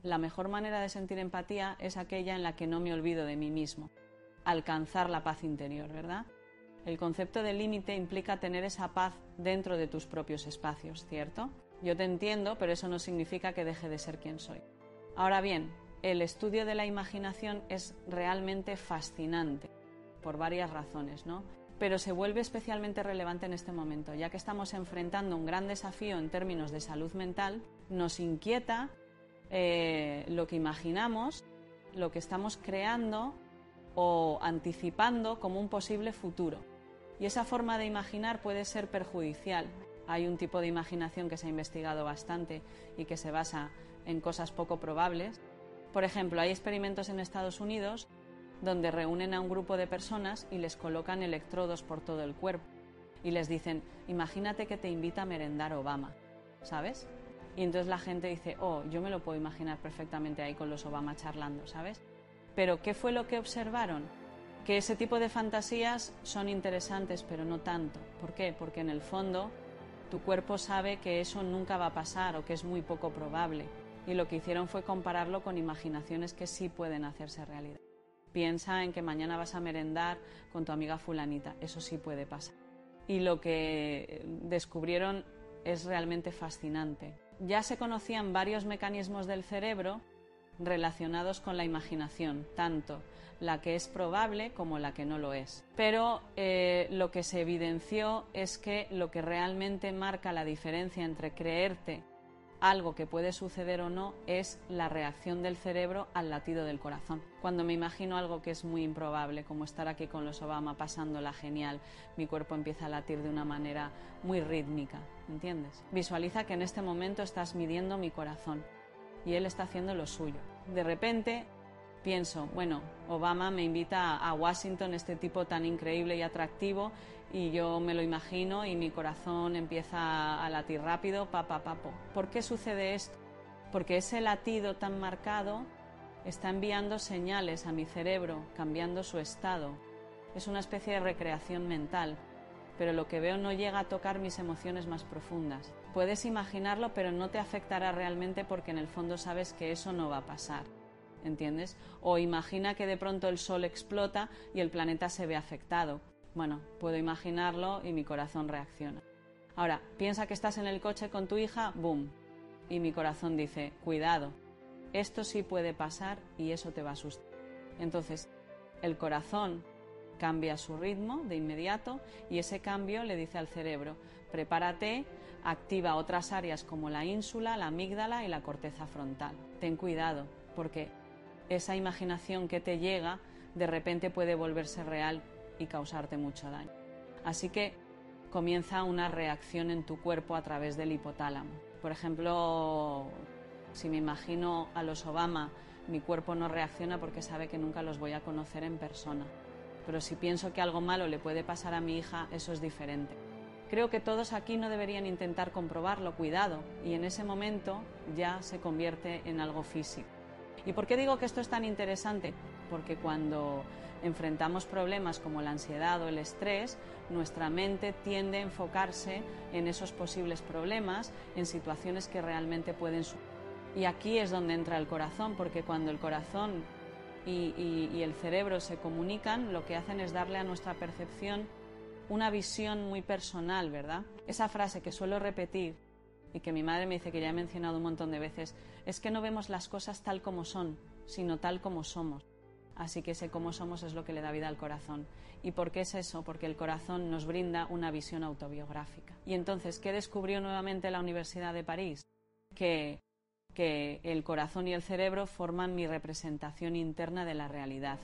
La mejor manera de sentir empatía es aquella en la que no me olvido de mí mismo, alcanzar la paz interior, ¿verdad? El concepto de límite implica tener esa paz dentro de tus propios espacios, ¿cierto? Yo te entiendo, pero eso no significa que deje de ser quien soy. Ahora bien, el estudio de la imaginación es realmente fascinante, por varias razones, ¿no? Pero se vuelve especialmente relevante en este momento, ya que estamos enfrentando un gran desafío en términos de salud mental. Nos inquieta lo que imaginamos, lo que estamos creando o anticipando como un posible futuro. Y esa forma de imaginar puede ser perjudicial. Hay un tipo de imaginación que se ha investigado bastante y que se basa en cosas poco probables. Por ejemplo, hay experimentos en Estados Unidos donde reúnen a un grupo de personas y les colocan electrodos por todo el cuerpo y les dicen, imagínate que te invita a merendar Obama, ¿sabes? Y entonces la gente dice, oh, yo me lo puedo imaginar perfectamente ahí con los Obama charlando, ¿sabes? Pero ¿qué fue lo que observaron? Que ese tipo de fantasías son interesantes, pero no tanto. ¿Por qué? Porque en el fondo tu cuerpo sabe que eso nunca va a pasar o que es muy poco probable. Y lo que hicieron fue compararlo con imaginaciones que sí pueden hacerse realidad. Piensa en que mañana vas a merendar con tu amiga fulanita, eso sí puede pasar. Y lo que descubrieron es realmente fascinante. Ya se conocían varios mecanismos del cerebro relacionados con la imaginación, tanto la que es probable como la que no lo es. Pero lo que se evidenció es que lo que realmente marca la diferencia entre creerte algo que puede suceder o no es la reacción del cerebro al latido del corazón. Cuando me imagino algo que es muy improbable, como estar aquí con los Obama pasándola genial, mi cuerpo empieza a latir de una manera muy rítmica, ¿entiendes? Visualiza que en este momento estás midiendo mi corazón y él está haciendo lo suyo. De repente pienso, bueno, Obama me invita a Washington, este tipo tan increíble y atractivo, y yo me lo imagino y mi corazón empieza a latir rápido, papo. ¿Por qué sucede esto? Porque ese latido tan marcado está enviando señales a mi cerebro, cambiando su estado. Es una especie de recreación mental, pero lo que veo no llega a tocar mis emociones más profundas. Puedes imaginarlo, pero no te afectará realmente porque en el fondo sabes que eso no va a pasar, ¿entiendes? O imagina que de pronto el sol explota y el planeta se ve afectado. Bueno, puedo imaginarlo y mi corazón reacciona. Ahora, piensa que estás en el coche con tu hija, ¡boom! Y mi corazón dice, cuidado, esto sí puede pasar y eso te va a asustar. Entonces, el corazón cambia su ritmo de inmediato y ese cambio le dice al cerebro, prepárate, activa otras áreas como la ínsula, la amígdala y la corteza frontal. Ten cuidado, porque esa imaginación que te llega de repente puede volverse real y causarte mucho daño. Así que comienza una reacción en tu cuerpo a través del hipotálamo. Por ejemplo, si me imagino a los Obama, mi cuerpo no reacciona porque sabe que nunca los voy a conocer en persona. Pero si pienso que algo malo le puede pasar a mi hija, eso es diferente. Creo que todos aquí no deberían intentar comprobarlo, cuidado, y en ese momento ya se convierte en algo físico. ¿Y por qué digo que esto es tan interesante? Porque cuando enfrentamos problemas como la ansiedad o el estrés, nuestra mente tiende a enfocarse en esos posibles problemas, en situaciones que realmente pueden suceder. Y aquí es donde entra el corazón, porque cuando el corazón y el cerebro se comunican, lo que hacen es darle a nuestra percepción una visión muy personal, ¿verdad? Esa frase que suelo repetir y que mi madre me dice que ya he mencionado un montón de veces, es que no vemos las cosas tal como son, sino tal como somos. Así que ese cómo somos es lo que le da vida al corazón. ¿Y por qué es eso? Porque el corazón nos brinda una visión autobiográfica. Y entonces, ¿qué descubrió nuevamente la Universidad de París? Que el corazón y el cerebro forman mi representación interna de la realidad,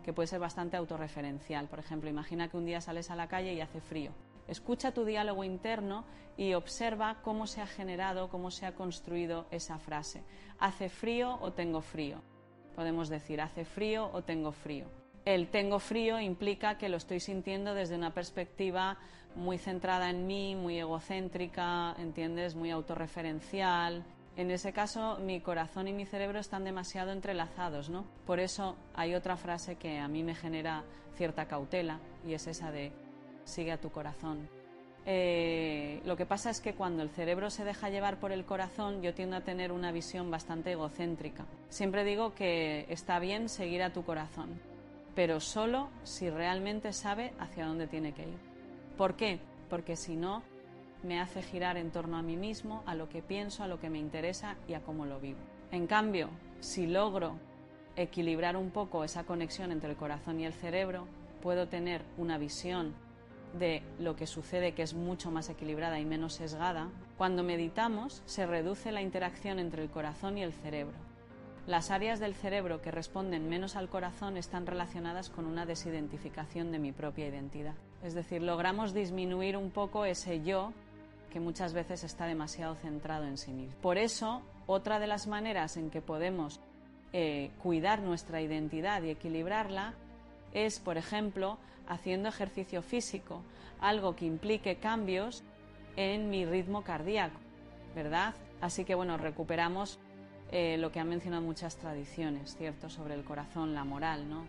que puede ser bastante autorreferencial. Por ejemplo, imagina que un día sales a la calle y hace frío. Escucha tu diálogo interno y observa cómo se ha generado, cómo se ha construido esa frase. ¿Hace frío o tengo frío? Podemos decir, ¿hace frío o tengo frío? El tengo frío implica que lo estoy sintiendo desde una perspectiva muy centrada en mí, muy egocéntrica, ¿entiendes? Muy autorreferencial. En ese caso, mi corazón y mi cerebro están demasiado entrelazados, ¿no? Por eso hay otra frase que a mí me genera cierta cautela y es esa de sigue a tu corazón. Lo que pasa es que cuando el cerebro se deja llevar por el corazón, yo tiendo a tener una visión bastante egocéntrica. Siempre digo que está bien seguir a tu corazón, pero solo si realmente sabe hacia dónde tiene que ir. ¿Por qué? Porque si no, me hace girar en torno a mí mismo, a lo que pienso, a lo que me interesa y a cómo lo vivo. En cambio, si logro equilibrar un poco esa conexión entre el corazón y el cerebro, puedo tener una visión de lo que sucede que es mucho más equilibrada y menos sesgada. Cuando meditamos, se reduce la interacción entre el corazón y el cerebro. Las áreas del cerebro que responden menos al corazón están relacionadas con una desidentificación de mi propia identidad. Es decir, logramos disminuir un poco ese yo que muchas veces está demasiado centrado en sí mismo. Por eso, otra de las maneras en que podemos cuidar nuestra identidad y equilibrarla es, por ejemplo, haciendo ejercicio físico, algo que implique cambios en mi ritmo cardíaco, ¿verdad? Así que, bueno, recuperamos lo que han mencionado muchas tradiciones, ¿cierto?, sobre el corazón, la moral, ¿no?,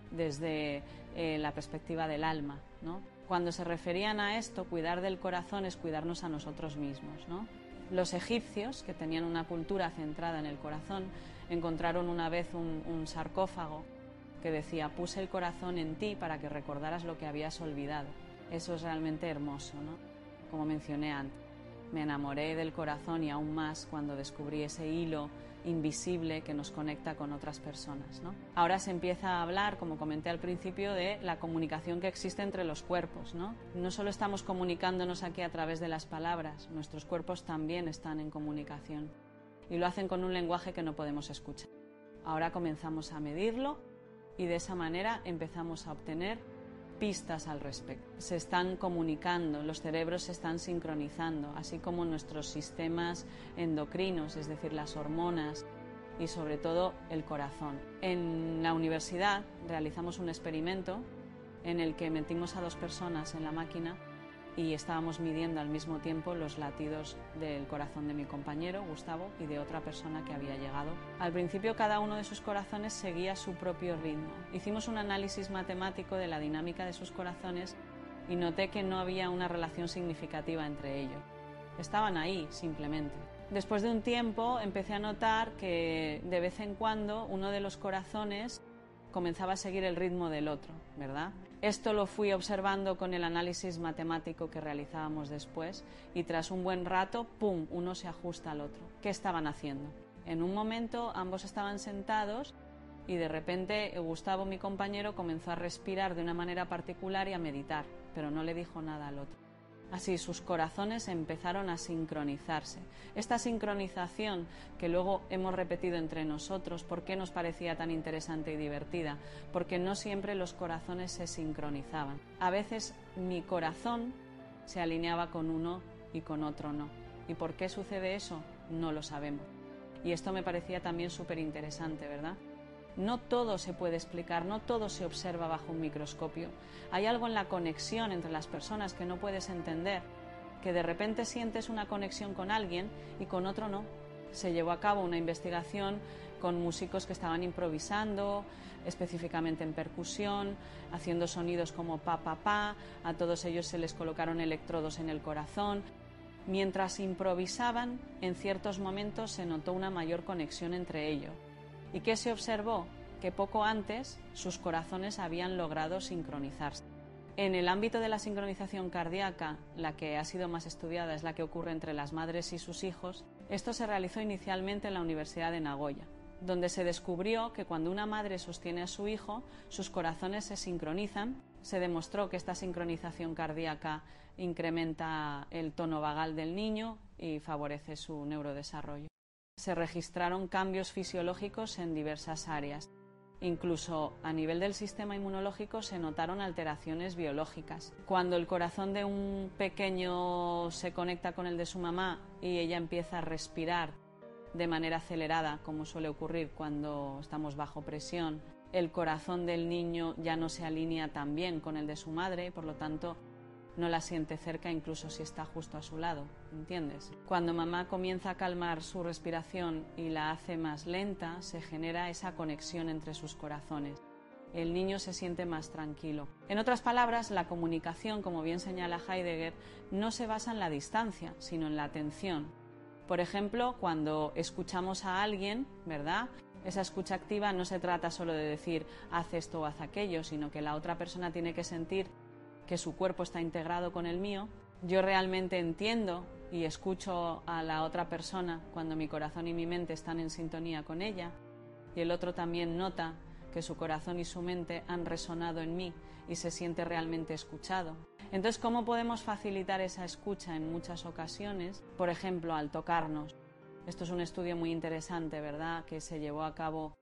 desde la perspectiva del alma, ¿no? Cuando se referían a esto, cuidar del corazón es cuidarnos a nosotros mismos, ¿no? Los egipcios, que tenían una cultura centrada en el corazón, encontraron una vez un sarcófago que decía: puse el corazón en ti para que recordaras lo que habías olvidado. Eso es realmente hermoso, ¿no? Como mencioné antes, me enamoré del corazón y aún más cuando descubrí ese hilo invisible que nos conecta con otras personas, ¿no? Ahora se empieza a hablar, como comenté al principio, de la comunicación que existe entre los cuerpos, ¿no? No solo estamos comunicándonos aquí a través de las palabras, nuestros cuerpos también están en comunicación y lo hacen con un lenguaje que no podemos escuchar. Ahora comenzamos a medirlo y de esa manera empezamos a obtener pistas al respecto. Se están comunicando, los cerebros se están sincronizando, así como nuestros sistemas endocrinos, es decir, las hormonas y sobre todo el corazón. En la universidad realizamos un experimento en el que metimos a 2 personas en la máquina y estábamos midiendo al mismo tiempo los latidos del corazón de mi compañero, Gustavo, y de otra persona que había llegado. Al principio cada uno de sus corazones seguía su propio ritmo. Hicimos un análisis matemático de la dinámica de sus corazones y noté que no había una relación significativa entre ellos. Estaban ahí, simplemente. Después de un tiempo empecé a notar que de vez en cuando uno de los corazones comenzaba a seguir el ritmo del otro, ¿verdad? Esto lo fui observando con el análisis matemático que realizábamos después y tras un buen rato, ¡pum!, uno se ajusta al otro. ¿Qué estaban haciendo? En un momento ambos estaban sentados y de repente Gustavo, mi compañero, comenzó a respirar de una manera particular y a meditar, pero no le dijo nada al otro. Así sus corazones empezaron a sincronizarse. Esta sincronización que luego hemos repetido entre nosotros, ¿por qué nos parecía tan interesante y divertida? Porque no siempre los corazones se sincronizaban. A veces mi corazón se alineaba con uno y con otro no. ¿Y por qué sucede eso? No lo sabemos. Y esto me parecía también súper interesante, ¿verdad? No todo se puede explicar, no todo se observa bajo un microscopio. Hay algo en la conexión entre las personas que no puedes entender, que de repente sientes una conexión con alguien y con otro no. Se llevó a cabo una investigación con músicos que estaban improvisando, específicamente en percusión, haciendo sonidos como pa, pa, pa. A todos ellos se les colocaron electrodos en el corazón. Mientras improvisaban, en ciertos momentos se notó una mayor conexión entre ellos. ¿Y qué se observó? Que poco antes sus corazones habían logrado sincronizarse. En el ámbito de la sincronización cardíaca, la que ha sido más estudiada es la que ocurre entre las madres y sus hijos. Esto se realizó inicialmente en la Universidad de Nagoya, donde se descubrió que cuando una madre sostiene a su hijo, sus corazones se sincronizan. Se demostró que esta sincronización cardíaca incrementa el tono vagal del niño y favorece su neurodesarrollo. Se registraron cambios fisiológicos en diversas áreas. Incluso a nivel del sistema inmunológico se notaron alteraciones biológicas. Cuando el corazón de un pequeño se conecta con el de su mamá y ella empieza a respirar de manera acelerada, como suele ocurrir cuando estamos bajo presión, el corazón del niño ya no se alinea tan bien con el de su madre y por lo tanto no la siente cerca incluso si está justo a su lado, ¿entiendes? Cuando mamá comienza a calmar su respiración y la hace más lenta, se genera esa conexión entre sus corazones. el niño se siente más tranquilo. En otras palabras, la comunicación, como bien señala Heidegger, no se basa en la distancia, sino en la atención. Por ejemplo, cuando escuchamos a alguien, ¿verdad? Esa escucha activa no se trata solo de decir haz esto o haz aquello, sino que la otra persona tiene que sentir que su cuerpo está integrado con el mío. Yo realmente entiendo y escucho a la otra persona cuando mi corazón y mi mente están en sintonía con ella, y el otro también nota que su corazón y su mente han resonado en mí y se siente realmente escuchado. Entonces, ¿cómo podemos facilitar esa escucha en muchas ocasiones? Por ejemplo, al tocarnos. Esto es un estudio muy interesante, ¿verdad?, que se llevó a cabo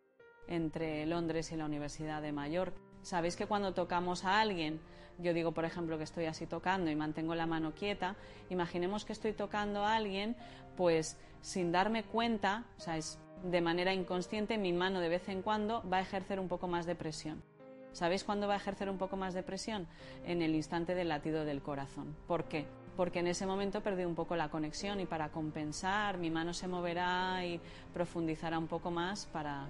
entre Londres y la Universidad de Mallorca. Sabéis que cuando tocamos a alguien, yo digo, por ejemplo, que estoy así tocando y mantengo la mano quieta, imaginemos que estoy tocando a alguien, pues sin darme cuenta, o sea, es de manera inconsciente, mi mano de vez en cuando va a ejercer un poco más de presión. ¿Sabéis cuándo va a ejercer un poco más de presión? En el instante del latido del corazón. ¿Por qué? Porque en ese momento perdí un poco la conexión y para compensar mi mano se moverá y profundizará un poco más para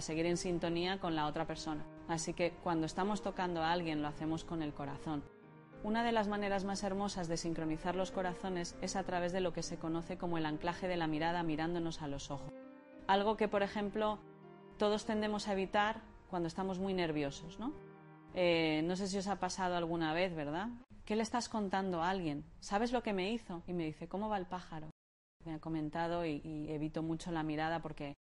seguir en sintonía con la otra persona. Así que cuando estamos tocando a alguien lo hacemos con el corazón. Una de las maneras más hermosas de sincronizar los corazones es a través de lo que se conoce como el anclaje de la mirada mirándonos a los ojos. Algo que, por ejemplo, todos tendemos a evitar cuando estamos muy nerviosos, ¿no? No sé si os ha pasado alguna vez, ¿verdad? ¿Qué le estás contando a alguien? ¿Sabes lo que me hizo? Y me dice, ¿cómo va el pájaro? Me ha comentado y evito mucho la mirada porque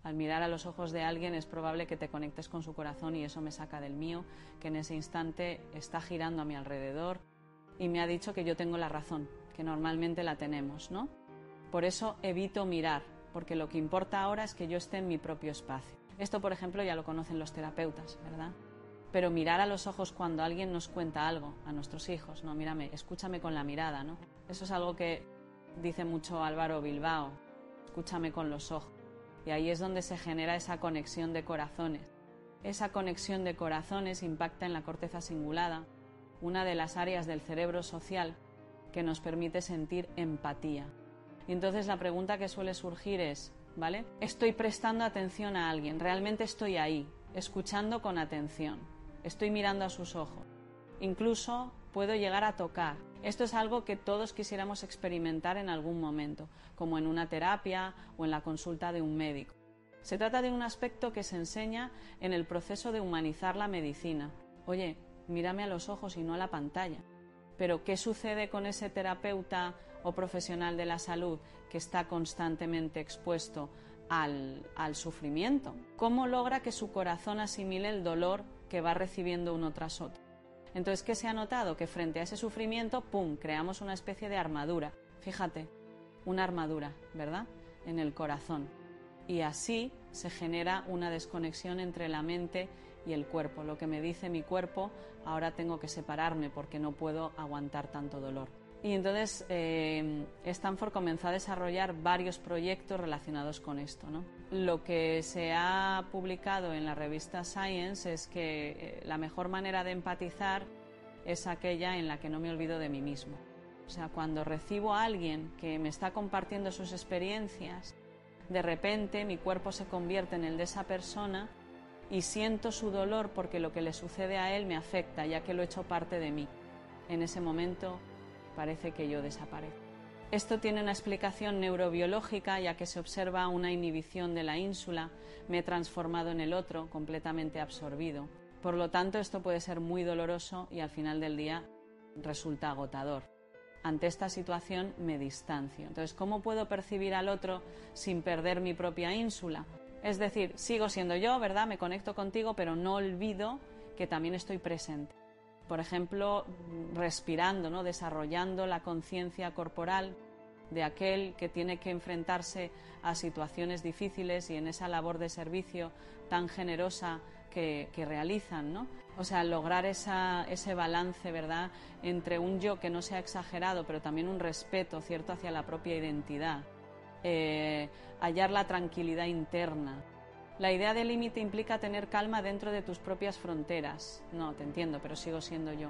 al mirar a los ojos de alguien es probable que te conectes con su corazón y eso me saca del mío, que en ese instante está girando a mi alrededor y me ha dicho que yo tengo la razón, que normalmente la tenemos, ¿no? Por eso evito mirar, porque lo que importa ahora es que yo esté en mi propio espacio. Esto, por ejemplo, ya lo conocen los terapeutas, ¿verdad? Pero mirar a los ojos cuando alguien nos cuenta algo, a nuestros hijos, no, mírame, escúchame con la mirada, ¿no? Eso es algo que dice mucho Álvaro Bilbao, escúchame con los ojos. Y ahí es donde se genera esa conexión de corazones. Esa conexión de corazones impacta en la corteza cingulada, una de las áreas del cerebro social que nos permite sentir empatía. Y entonces la pregunta que suele surgir es, ¿vale? Estoy prestando atención a alguien, realmente estoy ahí, escuchando con atención, estoy mirando a sus ojos. Incluso puedo llegar a tocar. Esto es algo que todos quisiéramos experimentar en algún momento, como en una terapia o en la consulta de un médico. Se trata de un aspecto que se enseña en el proceso de humanizar la medicina. Oye, mírame a los ojos y no a la pantalla. Pero ¿qué sucede con ese terapeuta o profesional de la salud que está constantemente expuesto al sufrimiento? ¿Cómo logra que su corazón asimile el dolor que va recibiendo uno tras otro? Entonces, ¿qué se ha notado? Que frente a ese sufrimiento, ¡pum!, creamos una especie de armadura. Fíjate, una armadura, ¿verdad?, en el corazón. Y así se genera una desconexión entre la mente y el cuerpo. Lo que me dice mi cuerpo, ahora tengo que separarme porque no puedo aguantar tanto dolor. Y entonces Stanford comenzó a desarrollar varios proyectos relacionados con esto, ¿no? Lo que se ha publicado en la revista Science es que la mejor manera de empatizar es aquella en la que no me olvido de mí mismo. O sea, cuando recibo a alguien que me está compartiendo sus experiencias, de repente mi cuerpo se convierte en el de esa persona y siento su dolor porque lo que le sucede a él me afecta, ya que lo he hecho parte de mí. En ese momento parece que yo desaparezco. Esto tiene una explicación neurobiológica, ya que se observa una inhibición de la ínsula, me he transformado en el otro, completamente absorbido. Por lo tanto, esto puede ser muy doloroso y al final del día resulta agotador. Ante esta situación me distancio. Entonces, ¿cómo puedo percibir al otro sin perder mi propia ínsula? Es decir, sigo siendo yo, ¿verdad? Me conecto contigo, pero no olvido que también estoy presente. Por ejemplo, respirando, ¿no? Desarrollando la conciencia corporal de aquel que tiene que enfrentarse a situaciones difíciles y en esa labor de servicio tan generosa que realizan, ¿no? O sea, lograr ese balance, ¿verdad?, entre un yo que no sea exagerado, pero también un respeto, ¿cierto?, hacia la propia identidad. Hallar la tranquilidad interna. La idea de límite implica tener calma dentro de tus propias fronteras. No, te entiendo, pero sigo siendo yo.